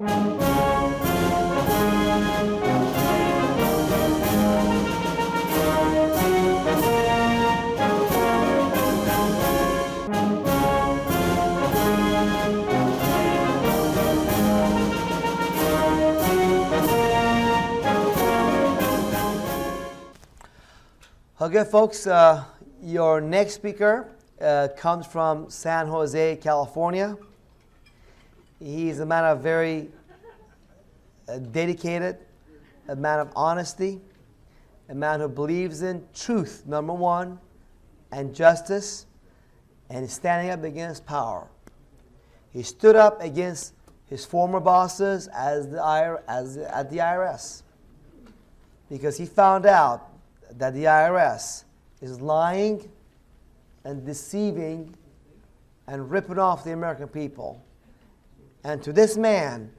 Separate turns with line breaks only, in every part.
Okay, folks, your next speaker comes from San Jose, California. He's a man of very dedicated, a man of honesty, a man who believes in truth, number one, and justice, and standing up against power. He stood up against his former bosses at the IRS because he found out that the IRS is lying and deceiving and ripping off the American people. And to this man,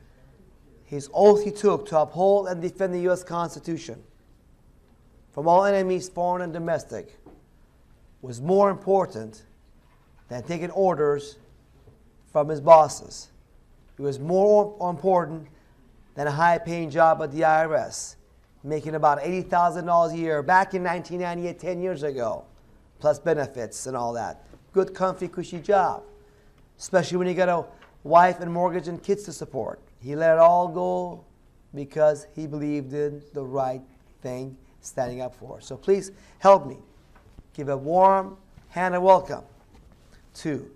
his oath he took to uphold and defend the U.S. Constitution from all enemies, foreign and domestic, was more important than taking orders from his bosses. It was more important than a high-paying job at the IRS, making about $80,000 a year back in 1998, 10 years ago, plus benefits and all that. Good, comfy, cushy job, especially when you got a wife and mortgage and kids to support. He let it all go because he believed in the right thing, standing up for. So please help me give a warm hand of welcome to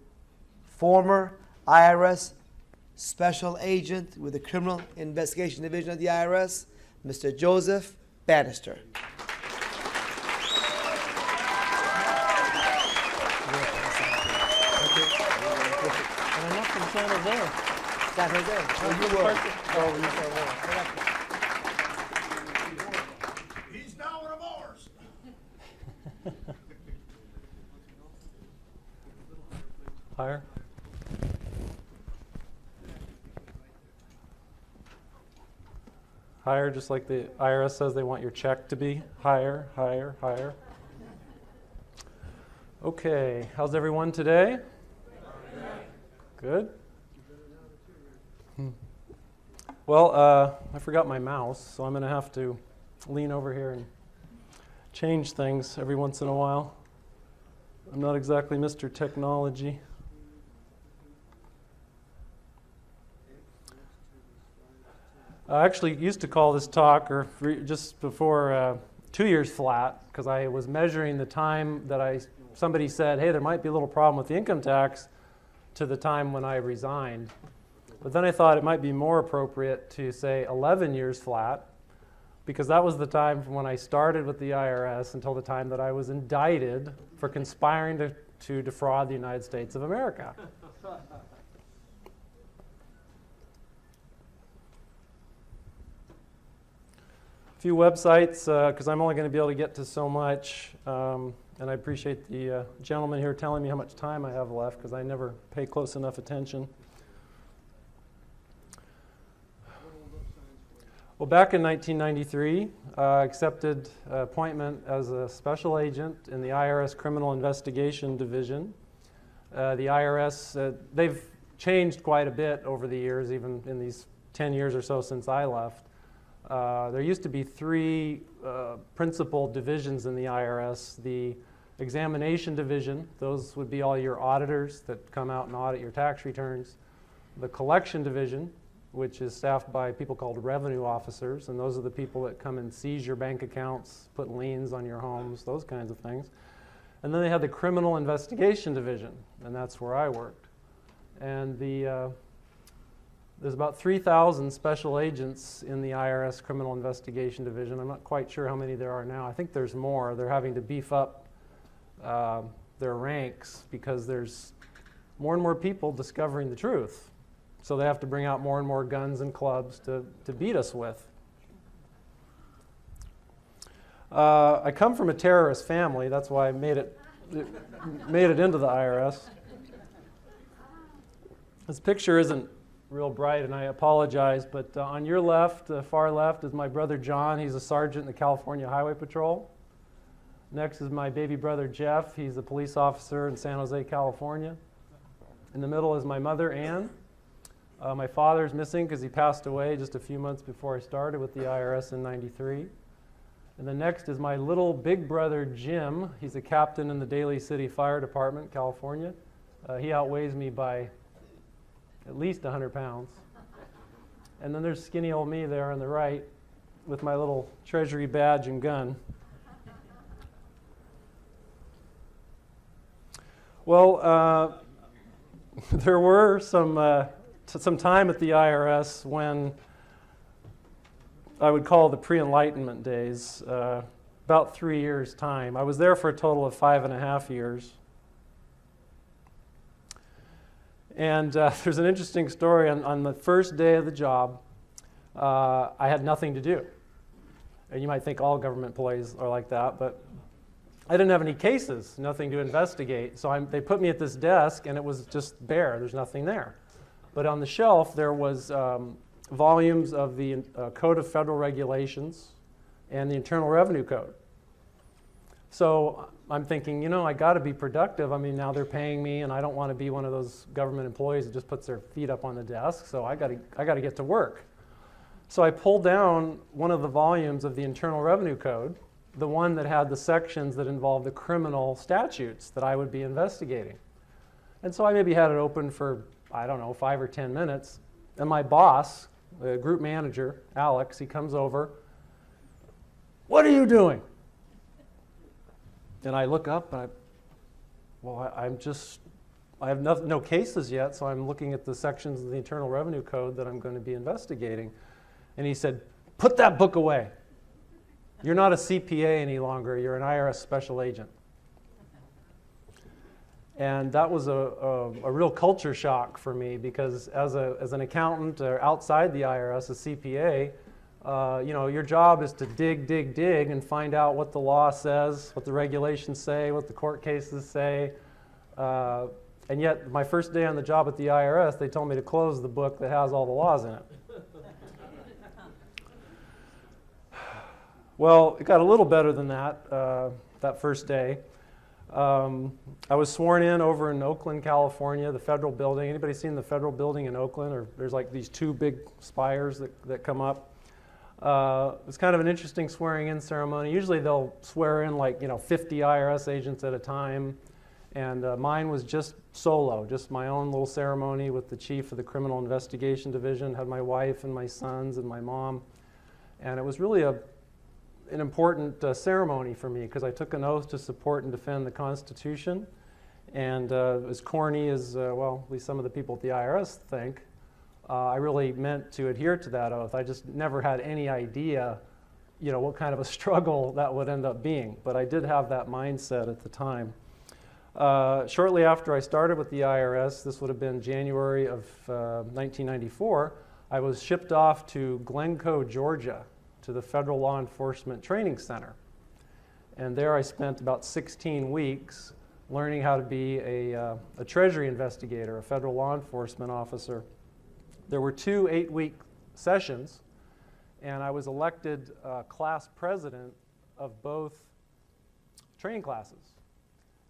former IRS Special Agent with the Criminal Investigation Division of the IRS, Mr. Joseph Banister.
San Jose.
San Jose.
He's now one of ours.
Higher. Higher, just like the IRS says they want your check to be. Higher, higher, higher. Okay, how's everyone today? Good? Well, I forgot my mouse, so I'm going to have to lean over here and change things every once in a while. I'm not exactly Mr. Technology. I actually used to call this talk, or just before 2 years flat, because I was measuring the time that somebody said, hey, there might be a little problem with the income tax, to the time when I resigned. But then I thought it might be more appropriate to say 11 years flat, because that was the time from when I started with the IRS until the time that I was indicted for conspiring to defraud the United States of America. A few websites, because I'm only going to be able to get to so much. And I appreciate the gentleman here telling me how much time I have left, because I never pay close enough attention. Well, back in 1993, I accepted appointment as a special agent in the IRS Criminal Investigation Division. The IRS, they've changed quite a bit over the years, even in these 10 years or so since I left. There used to be three principal divisions in the IRS. The Examination Division, those would be all your auditors that come out and audit your tax returns. The Collection Division, which is staffed by people called revenue officers, and those are the people that come and seize your bank accounts, put liens on your homes, those kinds of things. And then they had the Criminal Investigation Division, and that's where I worked. And there's about 3,000 special agents in the IRS Criminal Investigation Division. I'm not quite sure how many there are now. I think there's more. They're having to beef up their ranks because there's more and more people discovering the truth. So they have to bring out more and more guns and clubs to beat us with. I come from a terrorist family. That's why I made it into the IRS. This picture isn't real bright, and I apologize, but on your left, far left, is my brother John. He's a sergeant in the California Highway Patrol. Next is my baby brother Jeff. He's a police officer in San Jose, California. In the middle is my mother, Ann. My father's missing because he passed away just a few months before I started with the IRS in '93. And the next is my little big brother, Jim. He's a captain in the Daly City Fire Department, California. He outweighs me by at least 100 pounds. And then there's skinny old me there on the right with my little treasury badge and gun. Well, there were some time at the IRS when I would call the pre-enlightenment days, about 3 years' time. I was there for a total of 5.5 years. And there's an interesting story. On the first day of the job, I had nothing to do. And you might think all government employees are like that, but I didn't have any cases, nothing to investigate. So they put me at this desk, and it was just bare. There's nothing there. But on the shelf, there was volumes of the Code of Federal Regulations and the Internal Revenue Code. So I'm thinking, you know, I got to be productive. I mean, now they're paying me, and I don't want to be one of those government employees that just puts their feet up on the desk. So I got to get to work. So I pulled down one of the volumes of the Internal Revenue Code, the one that had the sections that involved the criminal statutes that I would be investigating. And so I maybe had it open for, I don't know, 5 or 10 minutes. And my boss, the group manager, Alex, he comes over. "What are you doing?" And I look up, and I have no cases yet, so I'm looking at the sections of the Internal Revenue Code that I'm going to be investigating. And he said, "Put that book away. You're not a CPA any longer. You're an IRS special agent." And that was a real culture shock for me, because as an accountant or outside the IRS, a CPA, you know, your job is to dig, and find out what the law says, what the regulations say, what the court cases say. And yet, my first day on the job at the IRS, they told me to close the book that has all the laws in it. Well, it got a little better than that, that first day. I was sworn in over in Oakland, California, the federal building. Anybody seen the federal building in Oakland? Or there's like these 2 big spires that come up. It's kind of an interesting swearing-in ceremony. Usually they'll swear in 50 IRS agents at a time. And mine was just solo, just my own little ceremony with the chief of the Criminal Investigation Division. Had my wife and my sons and my mom. And it was really an important ceremony for me, because I took an oath to support and defend the Constitution. And as corny as, well, at least some of the people at the IRS think, I really meant to adhere to that oath. I just never had any idea, you know, what kind of a struggle that would end up being. But I did have that mindset at the time. Shortly after I started with the IRS, this would have been January of 1994, I was shipped off to Glencoe, Georgia, to the Federal Law Enforcement Training Center. And there I spent about 16 weeks learning how to be a Treasury investigator, a federal law enforcement officer. There were 2 8-week sessions, and I was elected class president of both training classes.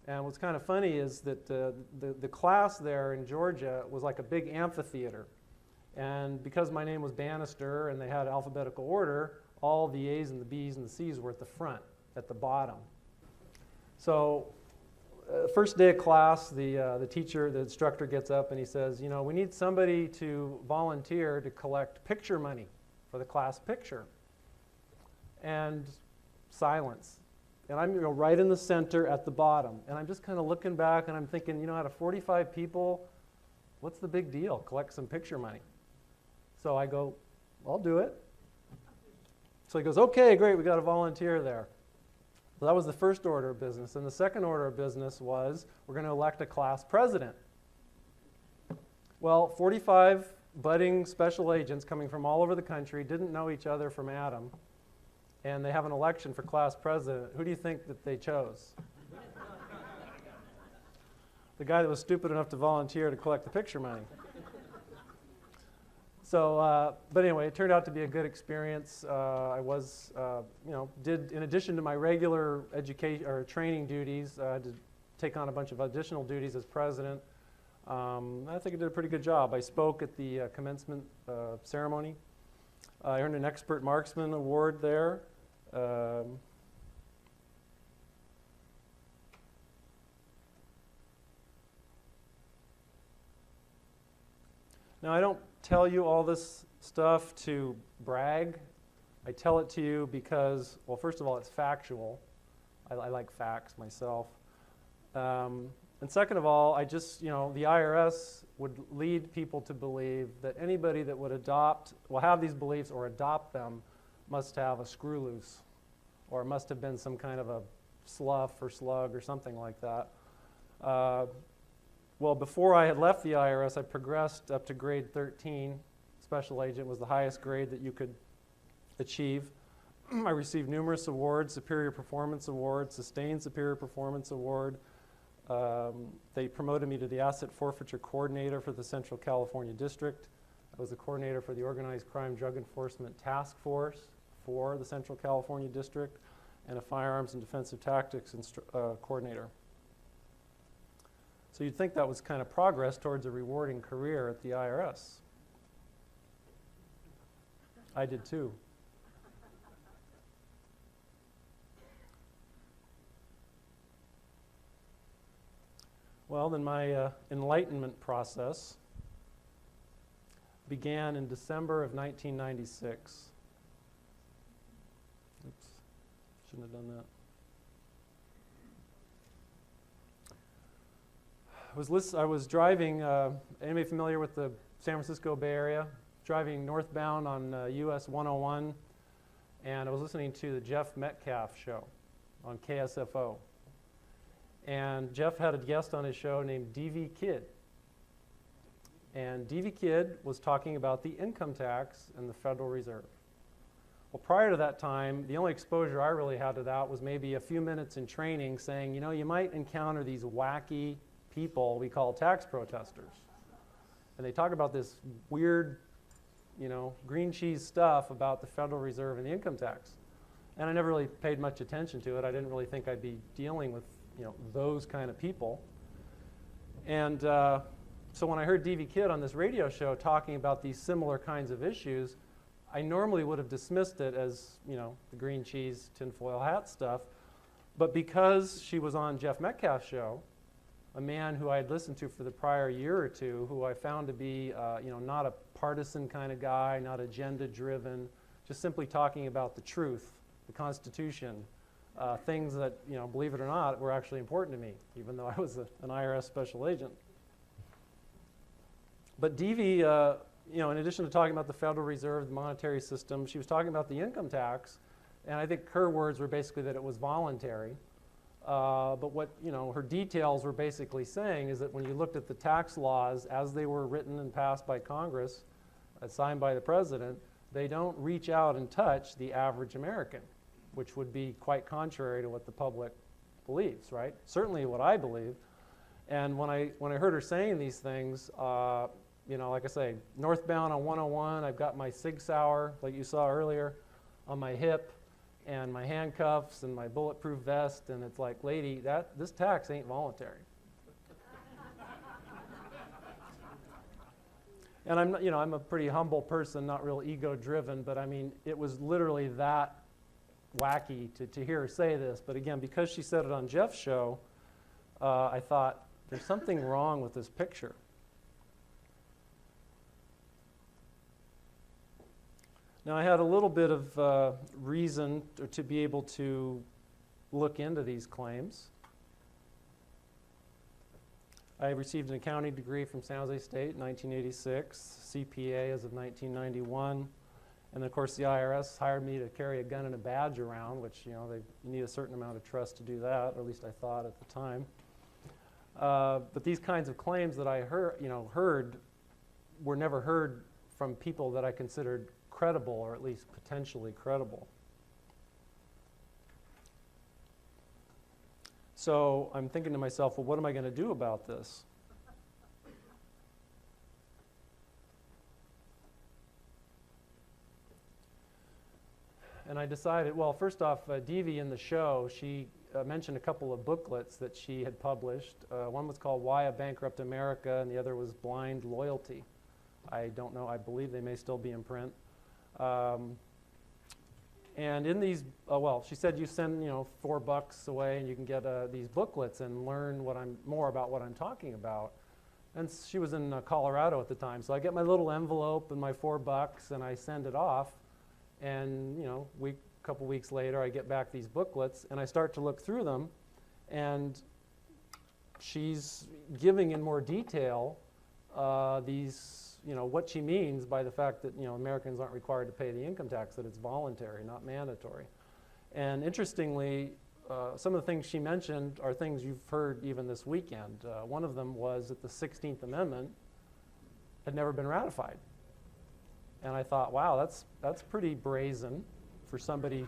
And what's kind of funny is that the class there in Georgia was like a big amphitheater. And because my name was Banister and they had alphabetical order, all the A's and the B's and the C's were at the front, at the bottom. So first day of class, the teacher, the instructor gets up and he says, you know, we need somebody to volunteer to collect picture money for the class picture. And silence. And I'm right in the center at the bottom. And I'm just kind of looking back and I'm thinking, you know, out of 45 people, what's the big deal? Collect some picture money. So I go, I'll do it. So he goes, okay, great, we got a volunteer there. So that was the first order of business. And the second order of business was, we're going to elect a class president. Well, 45 budding special agents coming from all over the country didn't know each other from Adam. And they have an election for class president. Who do you think that they chose? The guy that was stupid enough to volunteer to collect the picture money. So, but anyway, it turned out to be a good experience. I was, you know, in addition to my regular education or training duties, I had to take on a bunch of additional duties as president. I think I did a pretty good job. I spoke at the commencement ceremony. I earned an expert marksman award there. Now, I don't tell you all this stuff to brag. I tell it to you because, well, first of all, it's factual. I like facts myself. And second of all, I just, the IRS would lead people to believe that anybody that would have these beliefs or adopt them must have a screw loose, or must have been some kind of a slough or slug or something like that. Well, before I had left the IRS, I progressed up to grade 13. Special agent was the highest grade that you could achieve. I received numerous awards, Superior Performance Award, Sustained Superior Performance Award. They promoted me to the Asset Forfeiture Coordinator for the Central California District. I was the coordinator for the Organized Crime Drug Enforcement Task Force for the Central California District, and a Firearms and Defensive Tactics coordinator. So you'd think that was kind of progress towards a rewarding career at the IRS. I did too. Well, then my enlightenment process began in December of 1996. Oops, shouldn't have done that. I was driving, anybody familiar with the San Francisco Bay Area? Driving northbound on US 101, and I was listening to the Jeff Metcalf show on KSFO. And Jeff had a guest on his show named D.V. Kidd. And D.V. Kidd was talking about the income tax and the Federal Reserve. Well, prior to that time, the only exposure I really had to that was maybe a few minutes in training saying, you might encounter these wacky people we call tax protesters. And they talk about this weird, green cheese stuff about the Federal Reserve and the income tax. And I never really paid much attention to it. I didn't really think I'd be dealing with, those kind of people. And so when I heard D.V. Kidd on this radio show talking about these similar kinds of issues, I normally would have dismissed it as, the green cheese, tinfoil hat stuff. But because she was on Jeff Metcalf's show, a man who I had listened to for the prior year or two, who I found to be, not a partisan kind of guy, not agenda-driven, just simply talking about the truth, the Constitution, things that, believe it or not, were actually important to me, even though I was an IRS special agent. But D.V., in addition to talking about the Federal Reserve, the monetary system, she was talking about the income tax, and I think her words were basically that it was voluntary. But what her details were basically saying is that when you looked at the tax laws as they were written and passed by Congress, signed by the president, they don't reach out and touch the average American, which would be quite contrary to what the public believes, right? Certainly what I believe. And when I heard her saying these things, like I say, northbound on 101, I've got my Sig Sauer, like you saw earlier, on my hip, and my handcuffs and my bulletproof vest, and it's like, lady, this tax ain't voluntary. And I'm a pretty humble person, not real ego-driven, but I mean, it was literally that wacky to hear her say this. But again, because she said it on Jeff's show, I thought, there's something wrong with this picture. Now, I had a little bit of reason to be able to look into these claims. I received an accounting degree from San Jose State in 1986, CPA as of 1991, and of course the IRS hired me to carry a gun and a badge around, which you need a certain amount of trust to do that, or at least I thought at the time. But these kinds of claims that I heard were never heard from people that I considered credible, or at least potentially credible. So I'm thinking to myself, well, what am I going to do about this? And I decided, well, first off, D.V. in the show, she mentioned a couple of booklets that she had published. One was called Why a Bankrupt America, and the other was Blind Loyalty. I don't know, I believe they may still be in print. And in these, well, she said you send, $4 away and you can get these booklets and learn more about what I'm talking about. And she was in Colorado at the time, so I get my little envelope and my $4 and I send it off. And a couple weeks later, I get back these booklets and I start to look through them, and she's giving in more detail what she means by the fact that Americans aren't required to pay the income tax, that it's voluntary, not mandatory. And interestingly, some of the things she mentioned are things you've heard even this weekend. One of them was that the 16th Amendment had never been ratified. And I thought, wow, that's pretty brazen for somebody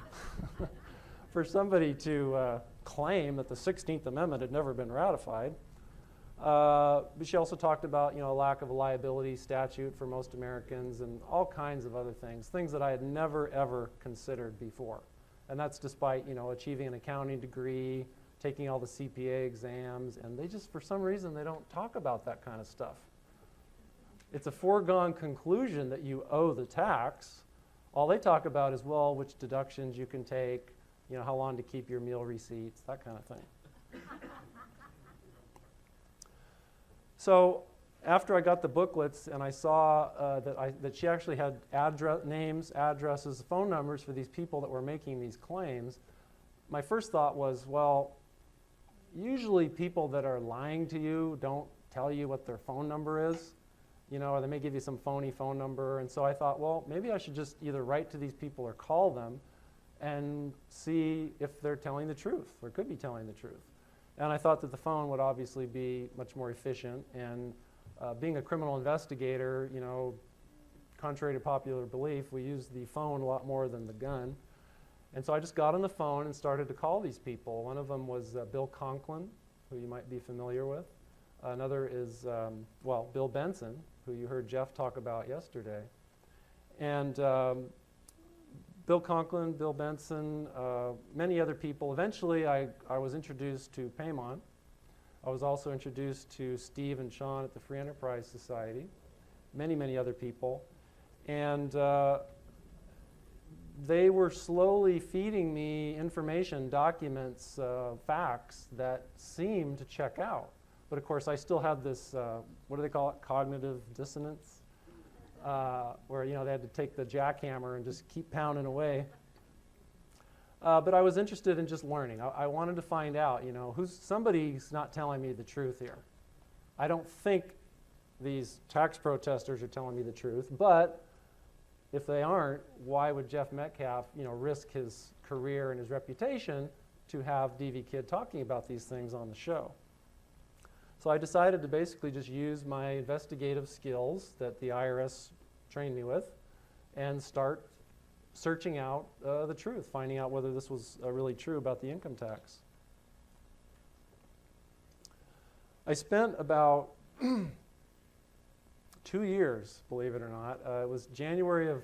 to claim that the 16th Amendment had never been ratified. But she also talked about a lack of a liability statute for most Americans and all kinds of other things that I had never ever considered before. And that's despite achieving an accounting degree, taking all the CPA exams, and they just, for some reason, they don't talk about that kind of stuff. It's a foregone conclusion that you owe the tax. All they talk about is, well, which deductions you can take, how long to keep your meal receipts, that kind of thing. So after I got the booklets and I saw that she actually had names, addresses, phone numbers for these people that were making these claims, my first thought was, well, usually people that are lying to you don't tell you what their phone number is, or they may give you some phony phone number. And so I thought, well, maybe I should just either write to these people or call them and see if they're telling the truth or could be telling the truth. And I thought that the phone would obviously be much more efficient. And being a criminal investigator, contrary to popular belief, we use the phone a lot more than the gun. And so I just got on the phone and started to call these people. One of them was Bill Conklin, who you might be familiar with. Another is, Bill Benson, who you heard Jeff talk about yesterday. And Bill Conklin, Bill Benson, many other people. Eventually, I was introduced to Paymon. I was also introduced to Steve and Sean at the Free Enterprise Society, many, many other people. And they were slowly feeding me information, documents, facts that seemed to check out. But of course, I still had this, what do they call it, cognitive dissonance, where they had to take the jackhammer and just keep pounding away. But I was interested in just learning. I wanted to find out, somebody's not telling me the truth here. I don't think these tax protesters are telling me the truth, but if they aren't, why would Jeff Metcalf, risk his career and his reputation to have DV Kid talking about these things on the show? So I decided to basically just use my investigative skills that the IRS trained me with and start searching out the truth, finding out whether this was really true about the income tax. I spent about 2 years, believe it or not. It was January of,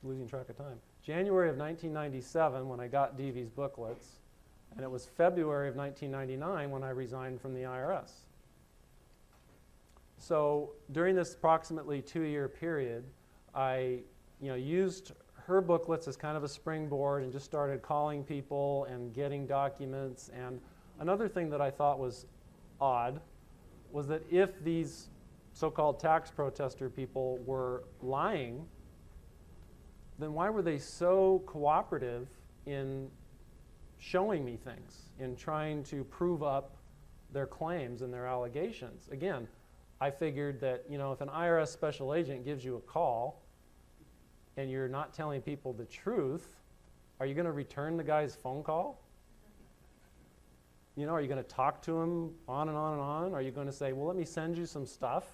losing track of time, January of 1997 when I got DV's booklets. And it was February of 1999 when I resigned from the IRS. So during this approximately 2-year period, I used her booklets as kind of a springboard and just started calling people and getting documents. And another thing that I thought was odd was that if these so-called tax protester people were lying, then why were they so cooperative in showing me things, in trying to prove up their claims and their allegations? Again, I figured that if an IRS special agent gives you a call and you're not telling people the truth, are you going to return the guy's phone call? Are you going to talk to him on and on and on? Are you going to say, well, let me send you some stuff.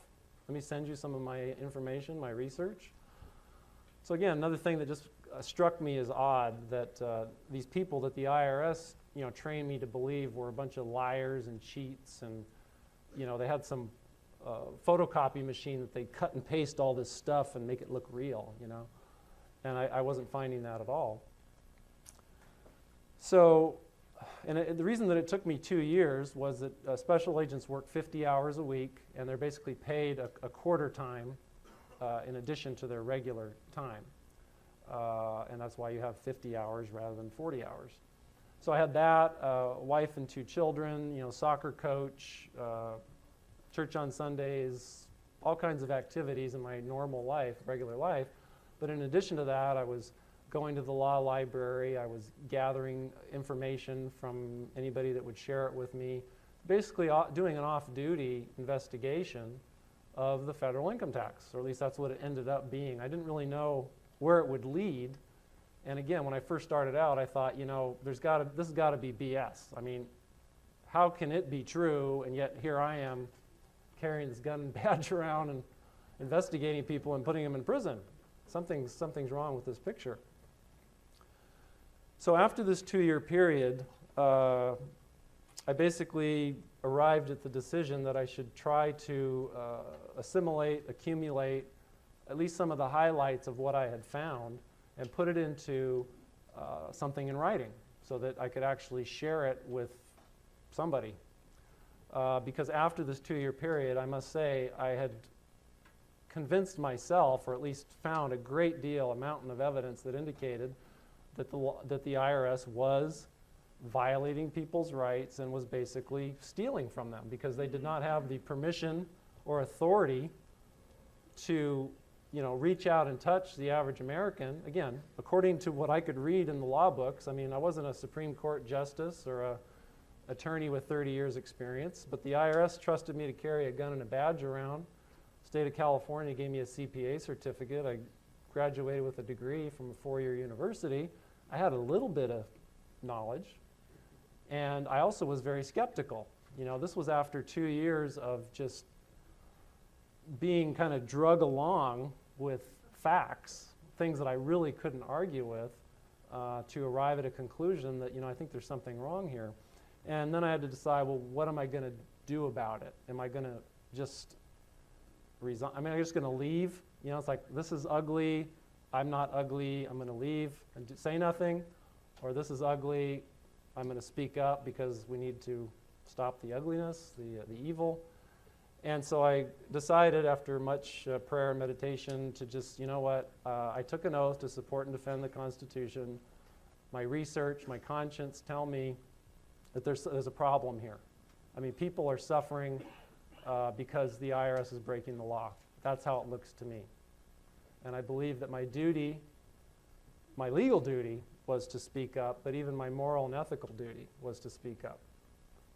Let me send you some of my information, my research. So again, another thing that just struck me as odd, that these people that the IRS trained me to believe were a bunch of liars and cheats, and they had some photocopy machine that they cut and paste all this stuff and make it look real, and I wasn't finding that at all. So, the reason that it took me 2 years was that special agents work 50 hours a week, and they're basically paid a quarter time in addition to their regular time. And that's why you have 50 hours rather than 40 hours. So I had that, wife and 2 children, soccer coach, church on Sundays, all kinds of activities in my normal life, regular life. But in addition to that, I was going to the law library. I was gathering information from anybody that would share it with me, basically doing an off-duty investigation of the federal income tax, or at least that's what it ended up being. I didn't really know where it would lead. And again, when I first started out, I thought, this has got to be BS. I mean, how can it be true, and yet here I am carrying this gun and badge around and investigating people and putting them in prison? Something's wrong with this picture. So after this 2-year period, I basically arrived at the decision that I should try to accumulate at least some of the highlights of what I had found and put it into something in writing so that I could actually share it with somebody. Because after this 2-year period, I must say, I had convinced myself, or at least found a mountain of evidence that indicated that the IRS was violating people's rights and was basically stealing from them because they did not have the permission or authority to reach out and touch the average American. Again, according to what I could read in the law books, I mean, I wasn't a Supreme Court justice or a attorney with 30 years experience, but the IRS trusted me to carry a gun and a badge around. State of California gave me a CPA certificate. I graduated with a degree from a 4-year university. I had a little bit of knowledge, and I also was very skeptical. This was after 2 years of just being kind of drug along with facts, things that I really couldn't argue with, to arrive at a conclusion that, I think there's something wrong here. And then I had to decide, well, what am I going to do about it? Am I going to just resign? I mean, I'm just going to leave? It's like, this is ugly. I'm not ugly. I'm going to leave and say nothing. Or this is ugly. I'm going to speak up because we need to stop the ugliness, the evil. And so I decided after much prayer and meditation to just, I took an oath to support and defend the Constitution. My research, my conscience tell me that there's a problem here. I mean, people are suffering because the IRS is breaking the law. That's how it looks to me. And I believe that my duty, my legal duty, was to speak up, but even my moral and ethical duty was to speak up.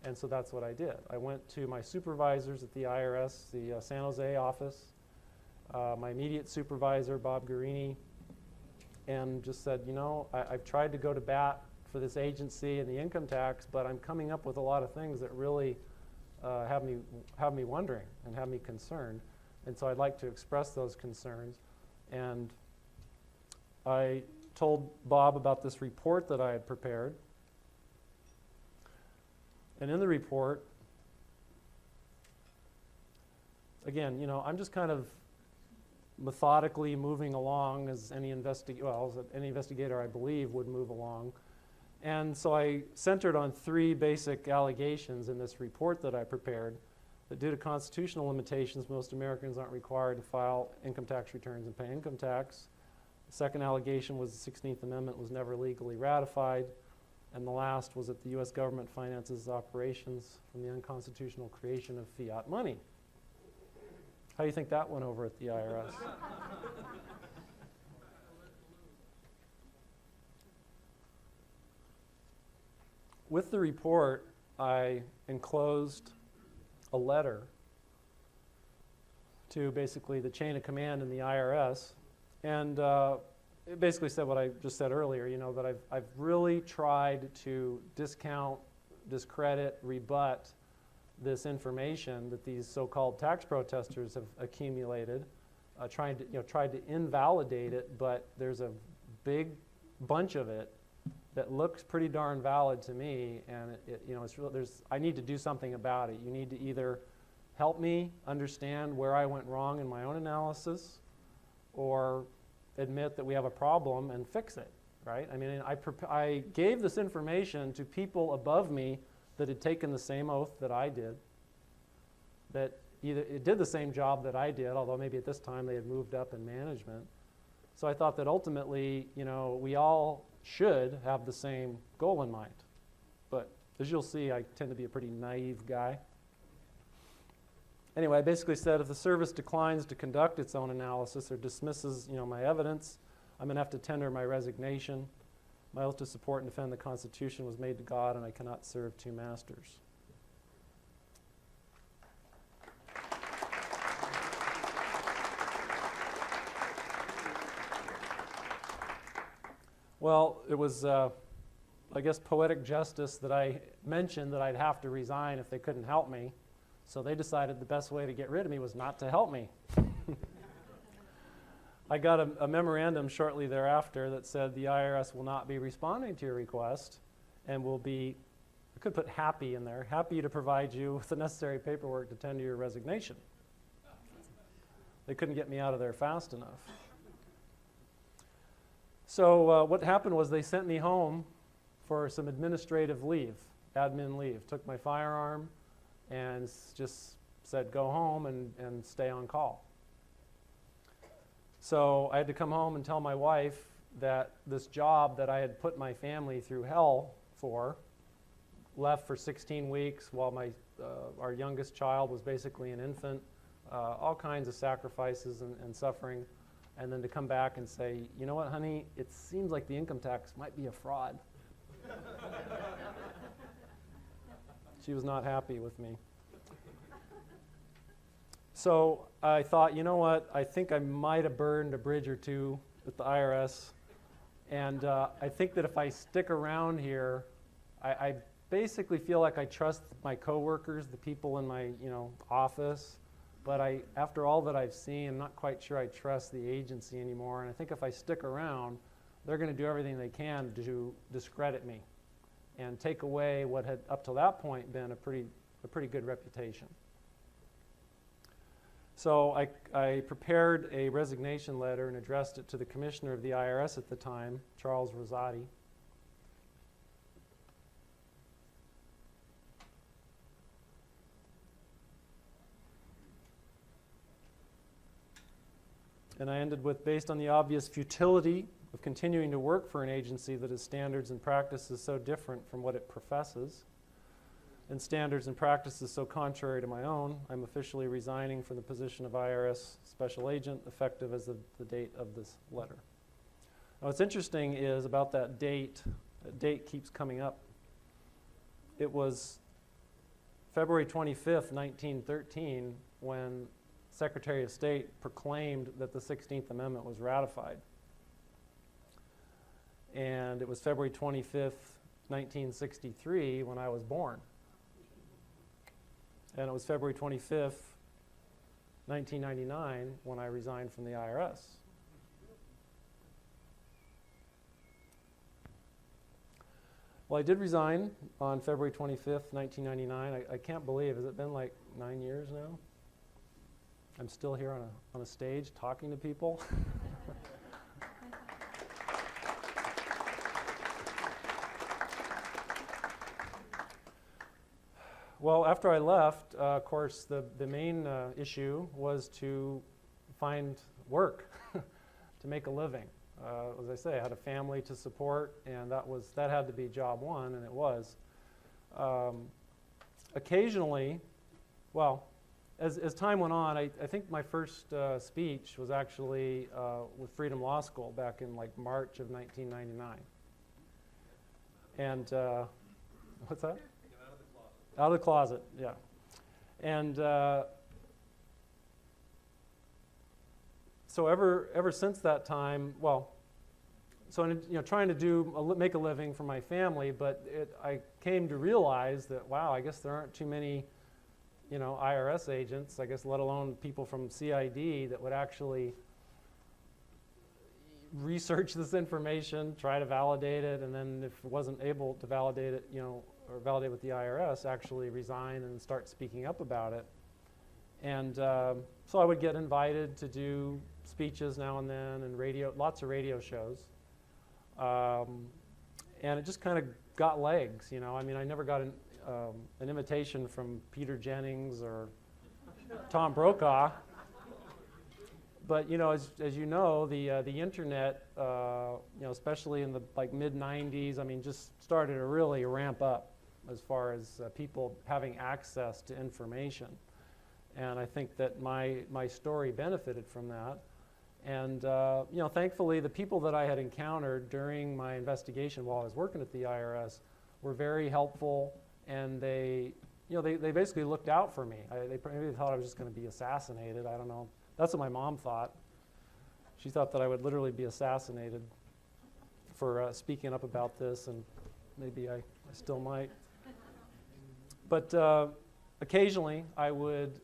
And so that's what I did. I went to my supervisors at the IRS, the San Jose office, my immediate supervisor, Bob Guarini, and just said, I've tried to go to bat for this agency and the income tax, but I'm coming up with a lot of things that really have me wondering and have me concerned. And so I'd like to express those concerns. And I told Bob about this report that I had prepared. And in the report, again, I'm just kind of methodically moving along as any investigator, I believe, would move along. And so I centered on 3 basic allegations in this report that I prepared, that due to constitutional limitations, most Americans aren't required to file income tax returns and pay income tax. The second allegation was the 16th Amendment was never legally ratified. And the last was that the U.S. government finances operations from the unconstitutional creation of fiat money. How do you think that went over at the IRS? With the report, I enclosed a letter to basically the chain of command in the IRS, and it basically said what I just said earlier, that I've really tried to discount, discredit, rebut this information that these so-called tax protesters have accumulated, tried to invalidate it, but there's a big bunch of it that looks pretty darn valid to me, and I need to do something about it. You need to either help me understand where I went wrong in my own analysis, or admit that we have a problem and fix it. right? I mean, I gave this information to people above me that had taken the same oath that I did, that either it did the same job that I did, although maybe at this time they had moved up in management. So I thought that ultimately, you know, we all should have the same goal in mind. But as you'll see, I tend to be a pretty naive guy. Anyway, I basically said if the service declines to conduct its own analysis or dismisses, you know, my evidence, I'm going to have to tender my resignation. My oath to support and defend the Constitution was made to God, and I cannot serve two masters. Well, it was, I guess, poetic justice that I mentioned that I'd have to resign if they couldn't help me. So they decided the best way to get rid of me was not to help me. I got a memorandum shortly thereafter that said the IRS will not be responding to your request and will be, I could put happy in there, happy to provide you with the necessary paperwork to tender your resignation. They couldn't get me out of there fast enough. So what happened was they sent me home for some administrative leave, admin leave. Took my firearm and just said go home and stay on call. So I had to come home and tell my wife that this job that I had put my family through hell for, left for 16 weeks while our youngest child was basically an infant, all kinds of sacrifices and suffering, and then to come back and say, you know what, honey, it seems like the income tax might be a fraud. She was not happy with me. So I thought, you know what, I think I might have burned a bridge or two with the IRS, and I think that if I stick around here, I basically feel like I trust my coworkers, the people in my office, but after all that I've seen, I'm not quite sure I trust the agency anymore, and I think if I stick around, they're going to do everything they can to discredit me and take away what had up till that point been a pretty good reputation. So I prepared a resignation letter and addressed it to the commissioner of the IRS at the time, Charles Rosati. And I ended with, based on the obvious futility of continuing to work for an agency that has standards and practices so different from what it professes, and standards and practices so contrary to my own, I'm officially resigning from the position of IRS Special Agent, effective as the date of this letter. Now, what's interesting is about that date keeps coming up. It was February 25th, 1913, when Secretary of State proclaimed that the 16th Amendment was ratified. And it was February 25th, 1963, when I was born. And it was February 25th, 1999, when I resigned from the IRS. Well, I did resign on February 25th, 1999. I can't believe, has it been like 9 years now? I'm still here on a stage talking to people. Well, after I left, of course, the main issue was to find work, to make a living. As I say, I had a family to support, and that had to be job one, and it was. Occasionally, well, as time went on, I think my first speech was actually with Freedom Law School back in like March of 1999. And what's that? Out of the closet, yeah. And so ever since that time, well, so trying to make a living for my family, but I came to realize that, wow, I guess there aren't too many, IRS agents, I guess, let alone people from CID that would actually research this information, try to validate it, and then if it wasn't able to validate it, or validate with the IRS, actually resign and start speaking up about it. And so I would get invited to do speeches now and then, and lots of radio shows. And it just kind of got legs, you know. I mean, I never got an invitation from Peter Jennings or Tom Brokaw. But you know, as you know, the internet, you know, especially in the mid '90s, I mean, just started to really ramp up as far as people having access to information, and I think that my story benefited from that. And you know, thankfully, the people that I had encountered during my investigation while I was working at the IRS were very helpful, and they basically looked out for me. They maybe thought I was just going to be assassinated. I don't know. That's what my mom thought. She thought that I would literally be assassinated for speaking up about this, and maybe I still might. But occasionally, I would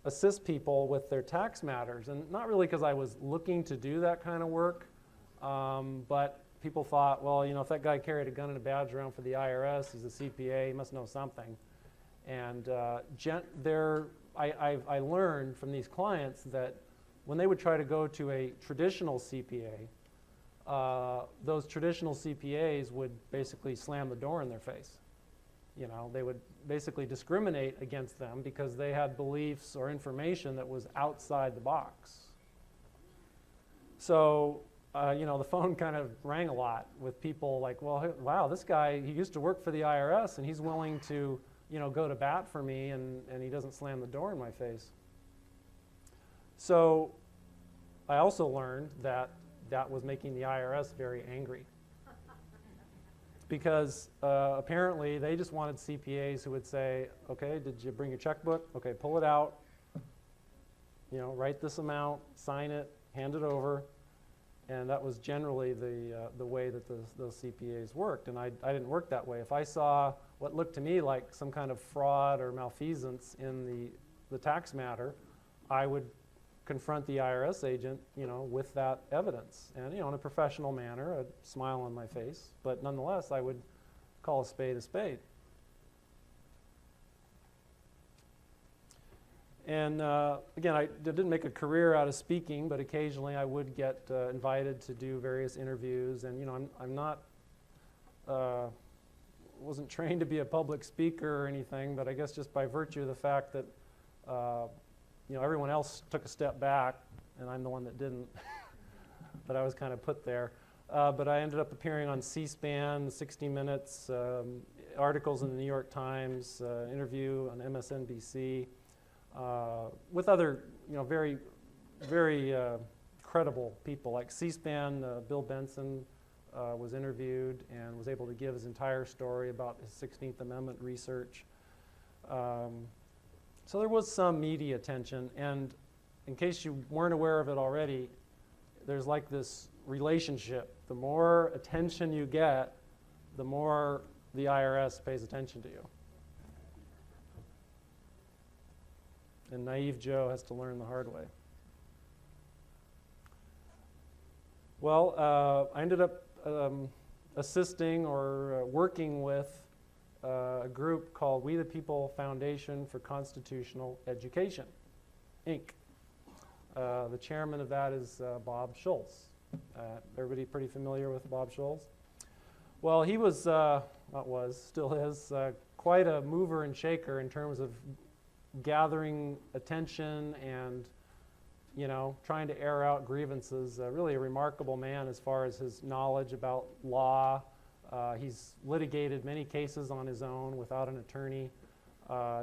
assist people with their tax matters, and not really because I was looking to do that kind of work, but people thought, well, you know, if that guy carried a gun and a badge around for the IRS, he's a CPA, he must know something. And I learned from these clients that when they would try to go to a traditional CPA, those traditional CPAs would basically slam the door in their face. You know, they would basically discriminate against them because they had beliefs or information that was outside the box. So, you know, the phone kind of rang a lot with people like, well, wow, this guy, he used to work for the IRS and he's willing to, you know, go to bat for me, and he doesn't slam the door in my face. So I also learned that that was making the IRS very angry. Because apparently they just wanted CPAs who would say, okay, did you bring your checkbook? Okay, pull it out, you know, write this amount, sign it, hand it over. And that was generally the way that those CPAs worked. And I didn't work that way. If I saw what looked to me like some kind of fraud or malfeasance in the tax matter, I would confront the IRS agent, you know, with that evidence. And, you know, in a professional manner, a smile on my face. But nonetheless, I would call a spade a spade. And again, I didn't make a career out of speaking, but occasionally I would get invited to do various interviews. And, you know, I'm not, wasn't trained to be a public speaker or anything, but I guess just by virtue of the fact that, you know, everyone else took a step back, and I'm the one that didn't, but I was kind of put there. But I ended up appearing on C-SPAN, 60 Minutes, articles in the New York Times, interview on MSNBC, with other, you know, very, very credible people. Like C-SPAN, Bill Benson was interviewed and was able to give his entire story about his 16th Amendment research. So there was some media attention, and in case you weren't aware of it already, there's like this relationship. The more attention you get, the more the IRS pays attention to you. And naive Joe has to learn the hard way. Well, I ended up assisting or working with a group called We the People Foundation for Constitutional Education, Inc. The chairman of that is Bob Schultz. Everybody pretty familiar with Bob Schultz? Well, he was, still is, quite a mover and shaker in terms of gathering attention and, you know, trying to air out grievances. Really a remarkable man as far as his knowledge about law. He's litigated many cases on his own without an attorney.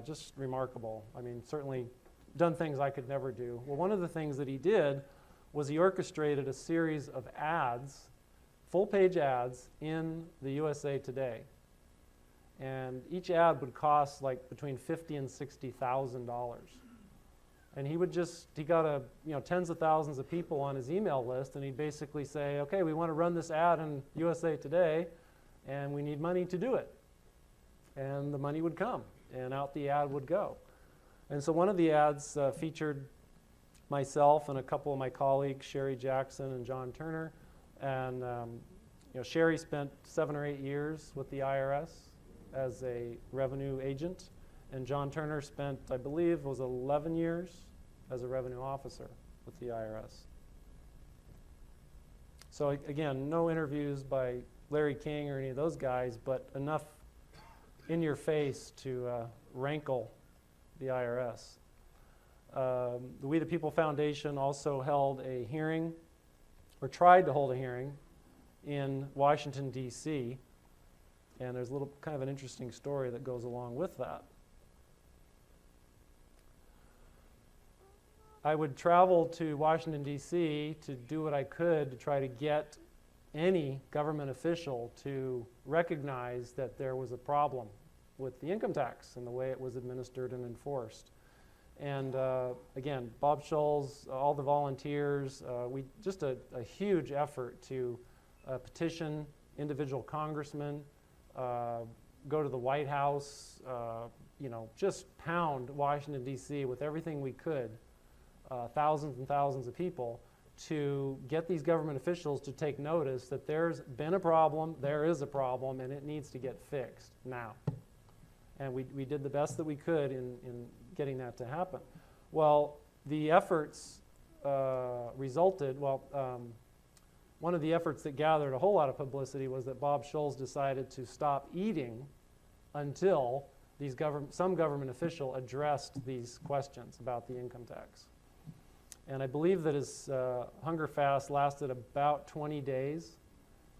Just remarkable. I mean, certainly done things I could never do. Well, one of the things that he did was he orchestrated a series of ads, full-page ads, in the USA Today. And each ad would cost like between $50,000 and $60,000. And he would he got tens of thousands of people on his email list, and he'd basically say, okay, we want to run this ad in USA Today, and we need money to do it. And the money would come, and out the ad would go. And so one of the ads featured myself and a couple of my colleagues, Sherry Jackson and John Turner. And Sherry spent 7 or 8 years with the IRS as a revenue agent. And John Turner spent, I believe, was 11 years as a revenue officer with the IRS. So again, no interviews by Larry King or any of those guys, but enough in your face to rankle the IRS. The We the People Foundation also held a hearing, or tried to hold a hearing, in Washington, D.C., and there's a little kind of an interesting story that goes along with that. I would travel to Washington, D.C. to do what I could to try to get any government official to recognize that there was a problem with the income tax and the way it was administered and enforced. And again, Bob Scholes, all the volunteers, just a huge effort to petition individual congressmen, go to the White House, just pound Washington, D.C. with everything we could, thousands and thousands of people, to get these government officials to take notice that there's been a problem, there is a problem, and it needs to get fixed now. And we did the best that we could in getting that to happen. Well, the efforts resulted, one of the efforts that gathered a whole lot of publicity was that Bob Scholes decided to stop eating until some government official addressed these questions about the income tax. And I believe that his hunger fast lasted about 20 days.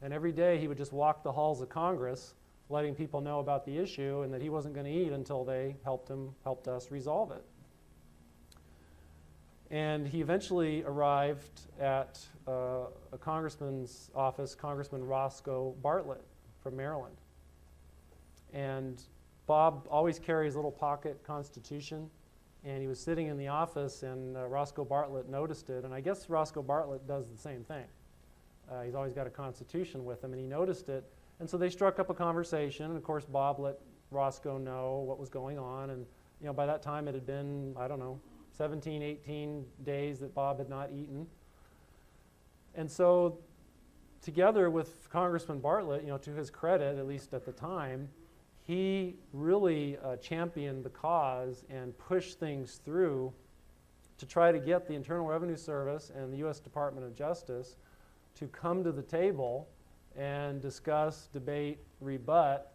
And every day he would just walk the halls of Congress letting people know about the issue and that he wasn't going to eat until they helped us resolve it. And he eventually arrived at a congressman's office, Congressman Roscoe Bartlett from Maryland. And Bob always carries a little pocket Constitution, and he was sitting in the office, and Roscoe Bartlett noticed it, and I guess Roscoe Bartlett does the same thing. He's always got a Constitution with him, and he noticed it, and so they struck up a conversation, and of course Bob let Roscoe know what was going on, and by that time it had been, 17, 18 days that Bob had not eaten. And so together with Congressman Bartlett, to his credit, at least at the time, he really championed the cause and pushed things through to try to get the Internal Revenue Service and the U.S. Department of Justice to come to the table and discuss, debate, rebut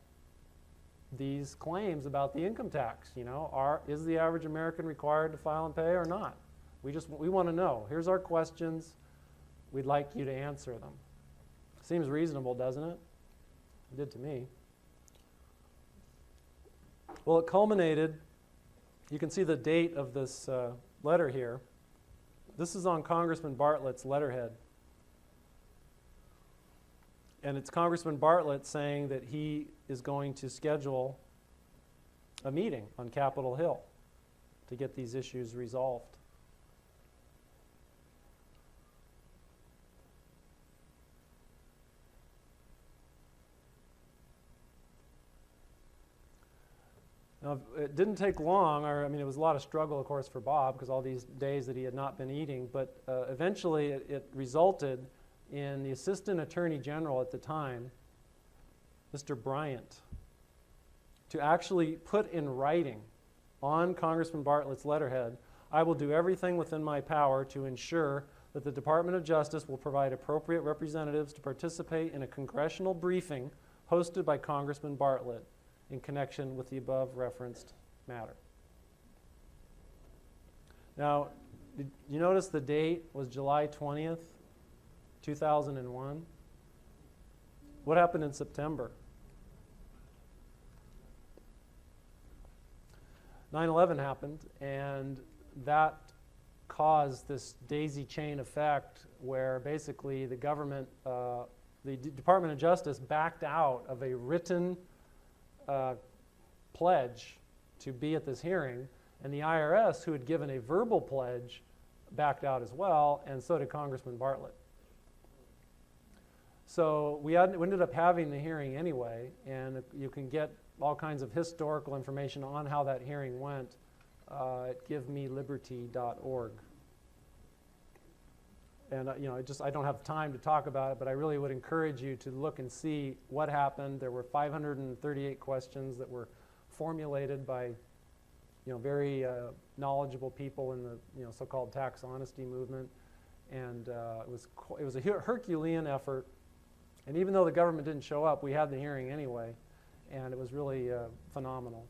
these claims about the income tax. Is the average American required to file and pay or not? We want to know. Here's our questions. We'd like you to answer them. Seems reasonable, doesn't it? It did to me. Well, it culminated. You can see the date of this letter here. This is on Congressman Bartlett's letterhead. And it's Congressman Bartlett saying that he is going to schedule a meeting on Capitol Hill to get these issues resolved. Now, it didn't take long, it was a lot of struggle, of course, for Bob, because all these days that he had not been eating, but eventually it resulted in the Assistant Attorney General at the time, Mr. Bryant, to actually put in writing on Congressman Bartlett's letterhead, I will do everything within my power to ensure that the Department of Justice will provide appropriate representatives to participate in a congressional briefing hosted by Congressman Bartlett in connection with the above referenced matter. Now, did you notice the date was July 20th, 2001? What happened in September? 9/11 happened, and that caused this daisy chain effect where basically the government, the Department of Justice backed out of a written pledge to be at this hearing, and the IRS, who had given a verbal pledge, backed out as well, and so did Congressman Bartlett. So we ended up having the hearing anyway, and you can get all kinds of historical information on how that hearing went at givemeliberty.org. And I don't have time to talk about it, but I really would encourage you to look and see what happened. There were 538 questions that were formulated by very knowledgeable people in the so-called tax honesty movement. And it was a Herculean effort. And even though the government didn't show up, we had the hearing anyway. And it was really phenomenal.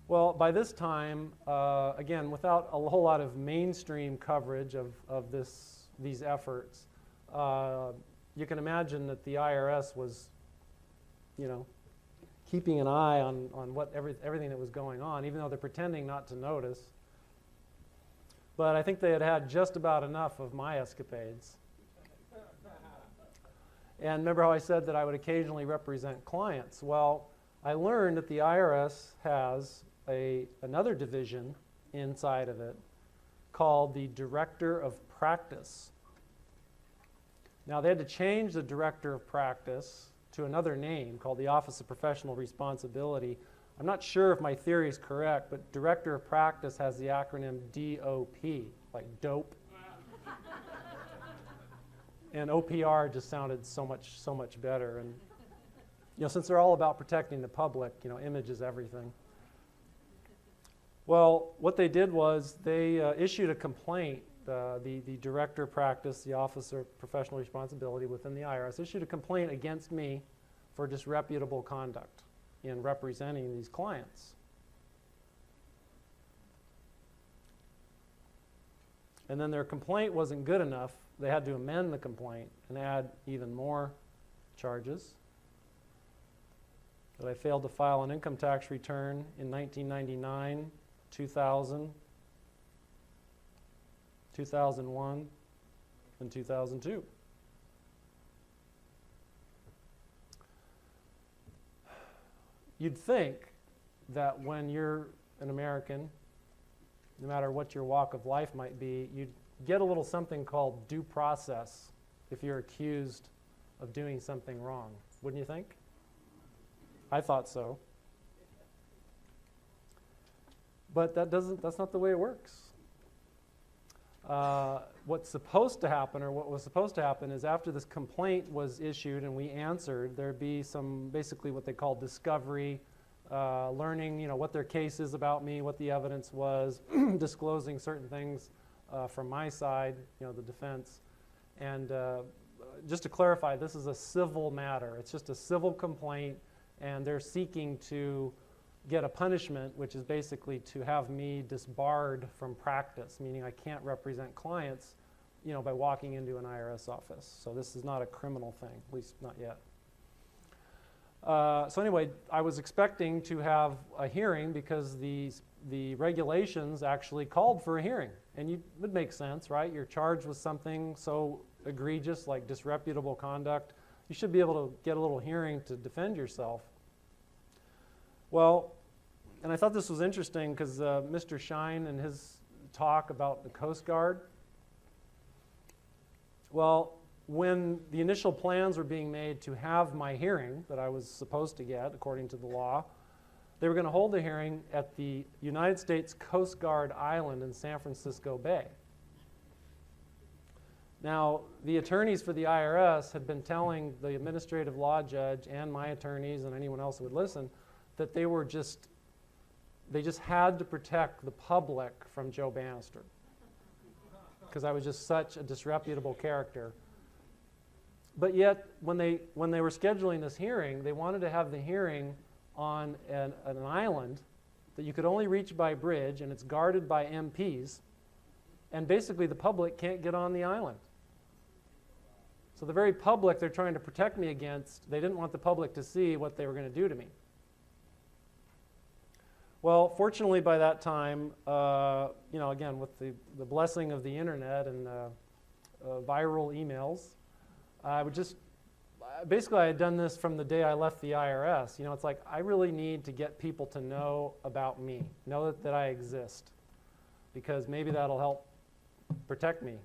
Well, by this time, again, without a whole lot of mainstream coverage of these efforts, you can imagine that the IRS was, keeping an eye on everything that was going on, even though they're pretending not to notice. But I think they had had just about enough of my escapades. And remember how I said that I would occasionally represent clients? Well, I learned that the IRS has another division inside of it called the Director of Practice. Now, they had to change the Director of Practice to another name called the Office of Professional Responsibility. I'm not sure if my theory is correct, but Director of Practice has the acronym DOP, like dope. And OPR just sounded so much better. And since they're all about protecting the public, image is everything. Well, what they did was they issued a complaint. The Director of Practice, the Office of Professional Responsibility within the IRS, issued a complaint against me for disreputable conduct in representing these clients. And then their complaint wasn't good enough. They had to amend the complaint and add even more charges. That I failed to file an income tax return in 1999, 2000, 2001, and 2002. You'd think that when you're an American, no matter what your walk of life might be, you'd get a little something called due process if you're accused of doing something wrong. Wouldn't you think? I thought so. But that's not the way it works. What's supposed to happen, or what was supposed to happen, is after this complaint was issued and we answered, there'd be some, basically what they call discovery, learning, what their case is about me, what the evidence was, disclosing certain things from my side, the defense. And just to clarify, this is a civil matter. It's just a civil complaint, and they're seeking to get a punishment, which is basically to have me disbarred from practice, meaning I can't represent clients, by walking into an IRS office. So this is not a criminal thing, at least not yet. So anyway, I was expecting to have a hearing because the regulations actually called for a hearing. And it would make sense, right? You're charged with something so egregious like disreputable conduct. You should be able to get a little hearing to defend yourself. Well, and I thought this was interesting because Mr. Shine and his talk about the Coast Guard. Well, when the initial plans were being made to have my hearing that I was supposed to get according to the law, they were going to hold the hearing at the United States Coast Guard Island in San Francisco Bay. Now, the attorneys for the IRS had been telling the administrative law judge and my attorneys and anyone else who would listen that they just had to protect the public from Joe Banister because I was just such a disreputable character. But yet, when they were scheduling this hearing, they wanted to have the hearing on an island that you could only reach by bridge, and it's guarded by MPs, and basically the public can't get on the island. So the very public they're trying to protect me against, they didn't want the public to see what they were going to do to me. Well, fortunately by that time, again, with the blessing of the internet and viral emails, basically I had done this from the day I left the IRS. It's like I really need to get people to know about me, know that I exist, because maybe that'll help protect me,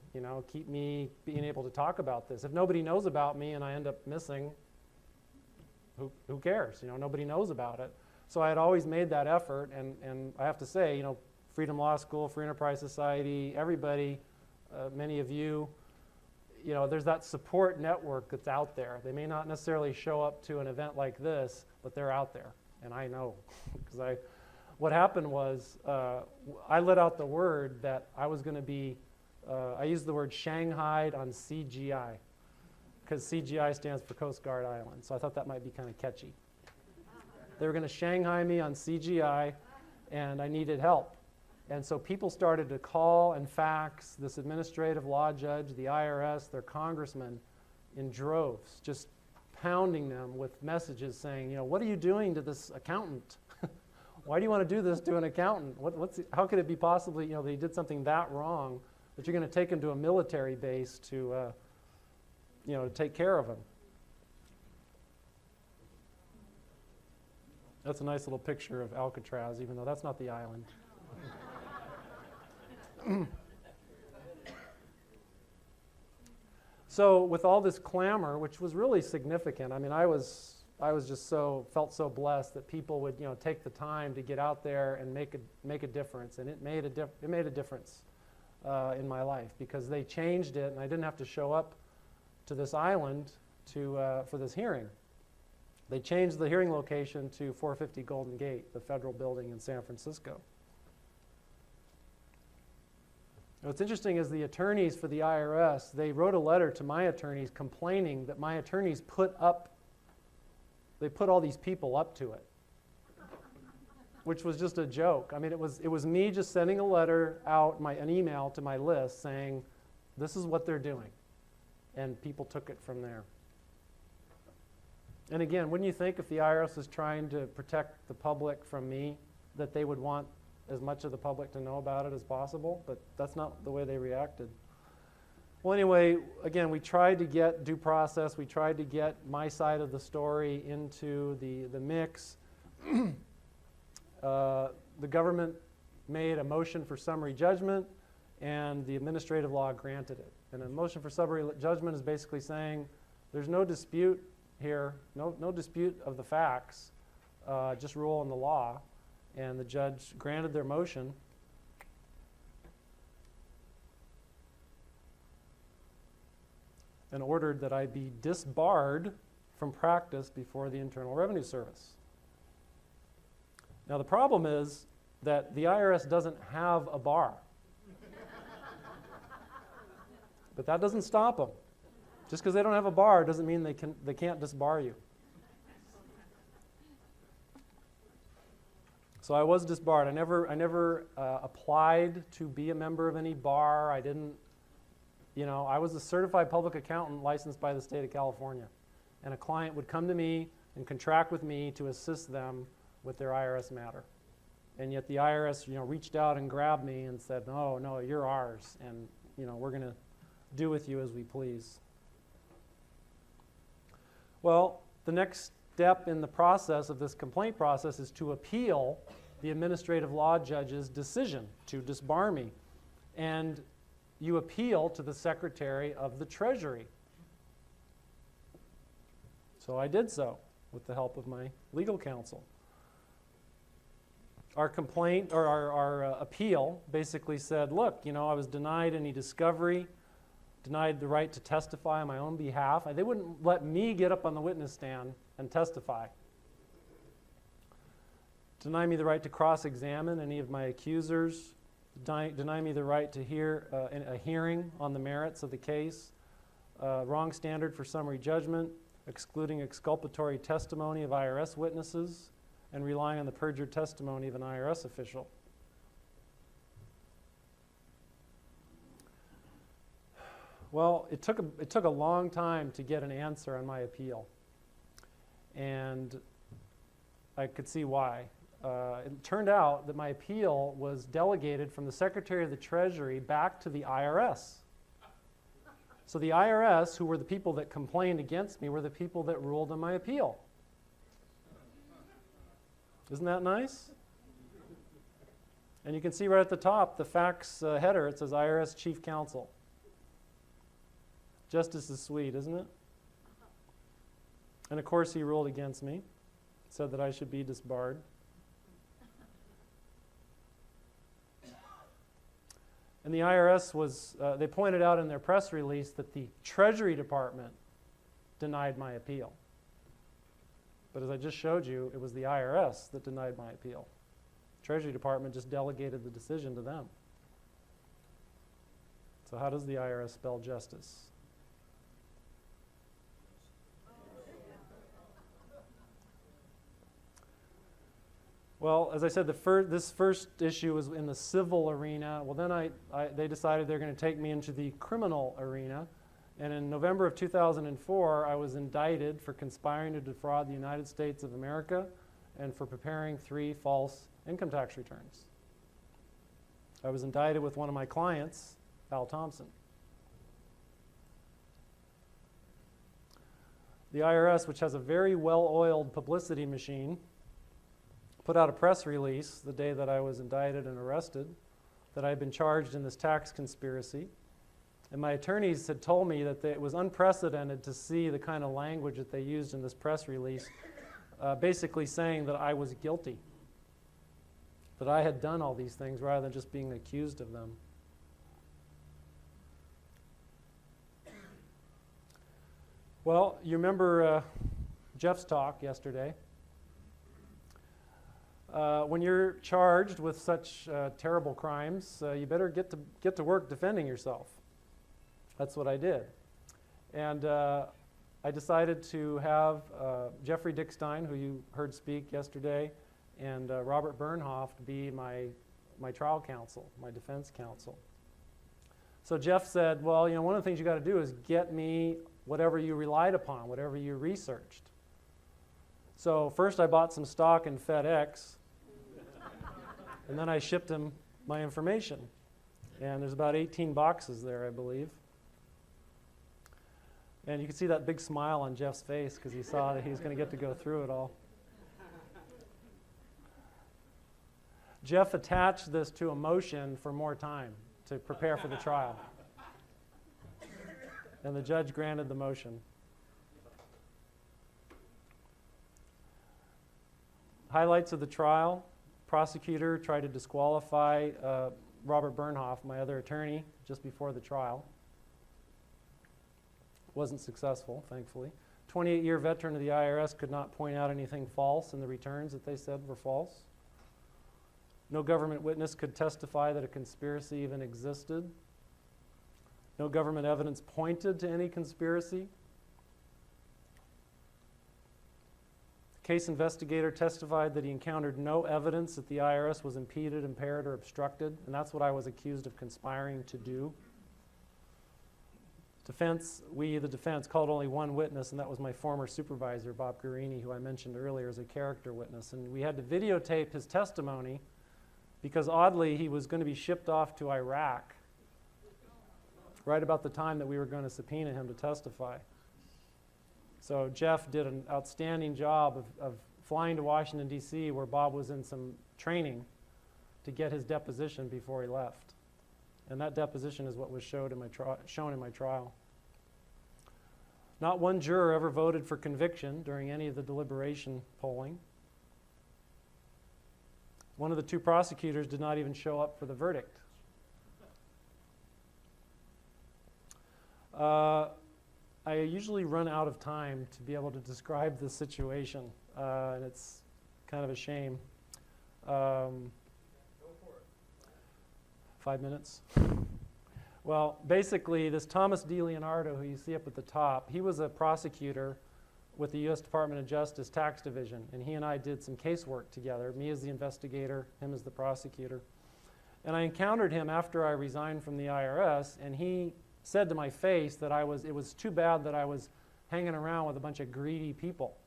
keep me being able to talk about this. If nobody knows about me and I end up missing, who cares? Nobody knows about it. So I had always made that effort, and I have to say, Freedom Law School, Free Enterprise Society, everybody, many of you, there's that support network that's out there. They may not necessarily show up to an event like this, but they're out there, and I know. Because what happened was I let out the word that I was going to be I used the word shanghaied on CGI, because CGI stands for Coast Guard Island, so I thought that might be kind of catchy. They were going to Shanghai me on CGI, and I needed help. And so people started to call and fax this administrative law judge, the IRS, their congressman, in droves, just pounding them with messages saying, what are you doing to this accountant? Why do you want to do this to an accountant? How could it be possibly, they did something that wrong that you're going to take him to a military base to take care of him? That's a nice little picture of Alcatraz, even though that's not the island. So with all this clamor, which was really significant, I mean, I was just felt so blessed that people would, take the time to get out there and make a difference, and it made a difference in my life, because they changed it, and I didn't have to show up to this island for this hearing. They changed the hearing location to 450 Golden Gate, the federal building in San Francisco. What's interesting is the attorneys for the IRS, they wrote a letter to my attorneys complaining that my attorneys put all these people up to it, which was just a joke. I mean, it was me just sending a letter out, an email to my list saying, this is what they're doing. And people took it from there. And again, wouldn't you think if the IRS was trying to protect the public from me, that they would want as much of the public to know about it as possible? But that's not the way they reacted. Well, anyway, again, we tried to get due process. We tried to get my side of the story into the mix. The government made a motion for summary judgment, and the administrative law granted it. And a motion for summary judgment is basically saying there's no dispute here, no dispute of the facts, just rule in the law. And the judge granted their motion. And ordered that I be disbarred from practice before the Internal Revenue Service. Now the problem is that the IRS doesn't have a bar. But that doesn't stop them. Just because they don't have a bar doesn't mean they can't disbar you. So I was disbarred. I never applied to be a member of any bar. I didn't, I was a certified public accountant licensed by the state of California. And a client would come to me and contract with me to assist them with their IRS matter. And yet the IRS, reached out and grabbed me and said, no, you're ours. And, we're going to do with you as we please. Well, the next step in the process of this complaint process is to appeal the administrative law judge's decision to disbar me. And you appeal to the Secretary of the Treasury. So I did so with the help of my legal counsel. Our complaint, or our appeal, basically said, look, I was denied any discovery, denied the right to testify on my own behalf. They wouldn't let me get up on the witness stand and testify. Deny me the right to cross-examine any of my accusers. Deny me the right to hear a hearing on the merits of the case. Wrong standard for summary judgment, excluding exculpatory testimony of IRS witnesses, and relying on the perjured testimony of an IRS official. Well, it took a long time to get an answer on my appeal. And I could see why. It turned out that my appeal was delegated from the Secretary of the Treasury back to the IRS. So the IRS, who were the people that complained against me, were the people that ruled on my appeal. Isn't that nice? And you can see right at the top, the fax header, it says IRS Chief Counsel. Justice is sweet, isn't it? And of course he ruled against me, said that I should be disbarred. And the IRS was, they pointed out in their press release that the Treasury Department denied my appeal. But as I just showed you, it was the IRS that denied my appeal. Treasury Department just delegated the decision to them. So how does the IRS spell justice? Well, as I said, this first issue was in the civil arena. Well, then they decided they're going to take me into the criminal arena. And in November of 2004, I was indicted for conspiring to defraud the United States of America and for preparing 3 false income tax returns. I was indicted with one of my clients, Al Thompson. The IRS, which has a very well-oiled publicity machine, put out a press release the day that I was indicted and arrested that I had been charged in this tax conspiracy. And my attorneys had told me that it was unprecedented to see the kind of language that they used in this press release, basically saying that I was guilty, that I had done all these things rather than just being accused of them. Well, you remember Jeff's talk yesterday. When you're charged with such terrible crimes, you better get to work defending yourself. That's what I did. And I decided to have Jeffrey Dickstein, who you heard speak yesterday, and Robert Bernhoft be my trial counsel, my defense counsel. So Jeff said, well, you know, one of the things you got to do is get me whatever you relied upon, whatever you researched. So first I bought some stock in FedEx, and then I shipped him my information. And there's about 18 boxes there, I believe. And you can see that big smile on Jeff's face because he saw that he was going to get to go through it all. Jeff attached this to a motion for more time to prepare for the trial. And the judge granted the motion. Highlights of the trial. Prosecutor tried to disqualify Robert Bernhoft, my other attorney, just before the trial. Wasn't successful, thankfully. 28-year veteran of the IRS could not point out anything false in the returns that they said were false. No government witness could testify that a conspiracy even existed. No government evidence pointed to any conspiracy. Case investigator testified that he encountered no evidence that the IRS was impeded, impaired, or obstructed, and that's what I was accused of conspiring to do. The defense, called only one witness, and that was my former supervisor, Bob Guarini, who I mentioned earlier as a character witness. And we had to videotape his testimony because, oddly, he was going to be shipped off to Iraq right about the time that we were going to subpoena him to testify. So Jeff did an outstanding job of flying to Washington, D.C., where Bob was in some training to get his deposition before he left. And that deposition is what was shown in my trial. Not one juror ever voted for conviction during any of the deliberation polling. One of the 2 prosecutors did not even show up for the verdict. I usually run out of time to be able to describe the situation, and it's kind of a shame. Go for it. 5 minutes? Well, basically, this Thomas D. Leonardo, who you see up at the top, he was a prosecutor with the U.S. Department of Justice Tax Division, and he and I did some casework together, me as the investigator, him as the prosecutor. And I encountered him after I resigned from the IRS, and he said to my face that it was too bad that I was hanging around with a bunch of greedy people.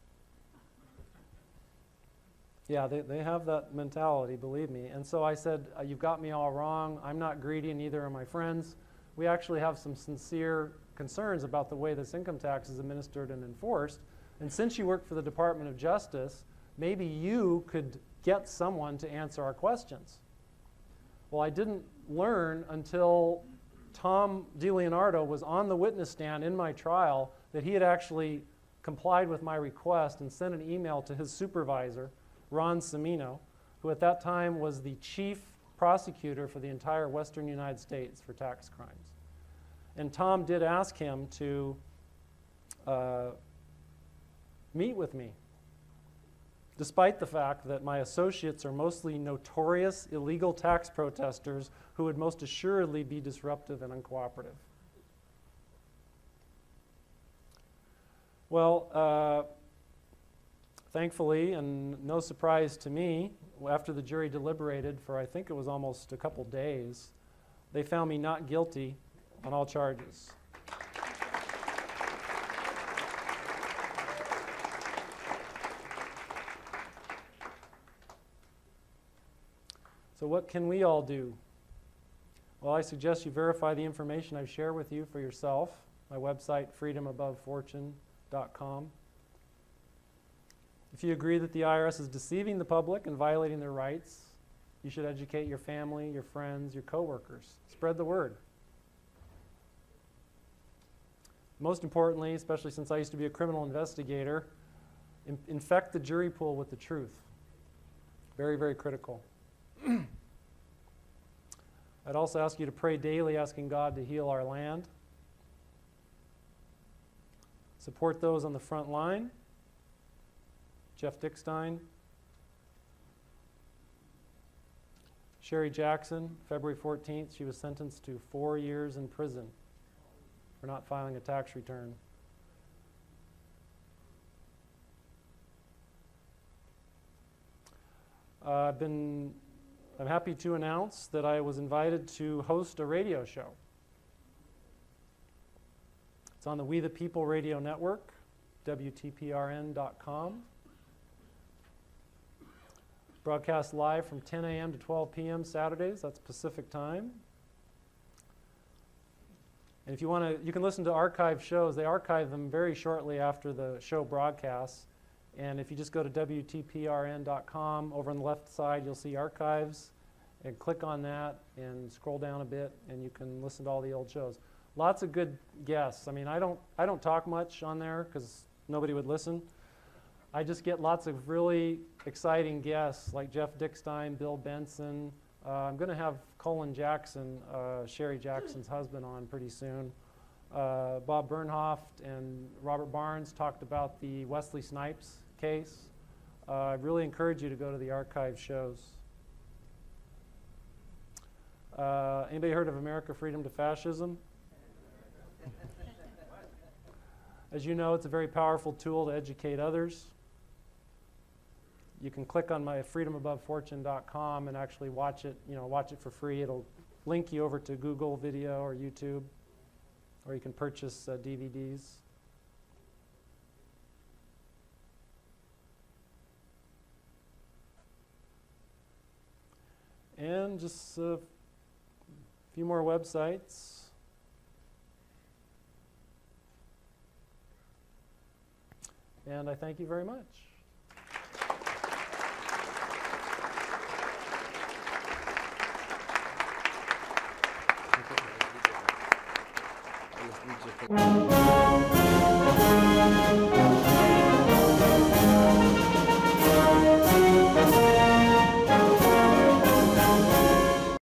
Yeah, they have that mentality, believe me. And so I said, you've got me all wrong. I'm not greedy, and neither are my friends. We actually have some sincere concerns about the way this income tax is administered and enforced. And since you work for the Department of Justice, maybe you could get someone to answer our questions. Well, I didn't learn until Tom DiLeonardo was on the witness stand in my trial that he had actually complied with my request and sent an email to his supervisor, Ron Cimino, who at that time was the chief prosecutor for the entire western United States for tax crimes. And Tom did ask him to meet with me. despite the fact that my associates are mostly notorious illegal tax protesters who would most assuredly be disruptive and uncooperative. Well, thankfully, and no surprise to me, after the jury deliberated for I think it was almost a couple days, they found me not guilty on all charges. So what can we all do? Well, I suggest you verify the information I've shared with you for yourself. My website, freedomabovefortune.com. If you agree that the IRS is deceiving the public and violating their rights, you should educate your family, your friends, your coworkers. Spread the word. Most importantly, especially since I used to be a criminal investigator, infect the jury pool with the truth. Very, very critical. I'd also ask you to pray daily, asking God to heal our land. Support those on the front line. Jeff Dickstein. Sherry Jackson, February 14th, she was sentenced to 4 years in prison for not filing a tax return. I'm happy to announce that I was invited to host a radio show. It's on the We the People radio network, WTPRN.com. Broadcast live from 10 a.m. to 12 p.m. Saturdays, that's Pacific time. And if you want to, you can listen to archive shows. They archive them very shortly after the show broadcasts. And if you just go to WTPRN.com, over on the left side, you'll see archives. And click on that and scroll down a bit, and you can listen to all the old shows. Lots of good guests. I mean, I don't talk much on there because nobody would listen. I just get lots of really exciting guests like Jeff Dickstein, Bill Benson. I'm going to have Colin Jackson, Sherry Jackson's husband, on pretty soon. Bob Bernhoft and Robert Barnes talked about the Wesley Snipes case. I really encourage you to go to the archive shows. Anybody heard of America Freedom to Fascism? As you know, it's a very powerful tool to educate others. You can click on my freedomabovefortune.com and actually watch it, watch it for free. It'll link you over to Google Video or YouTube, or you can purchase DVDs. And just a few more websites. And I thank you very much.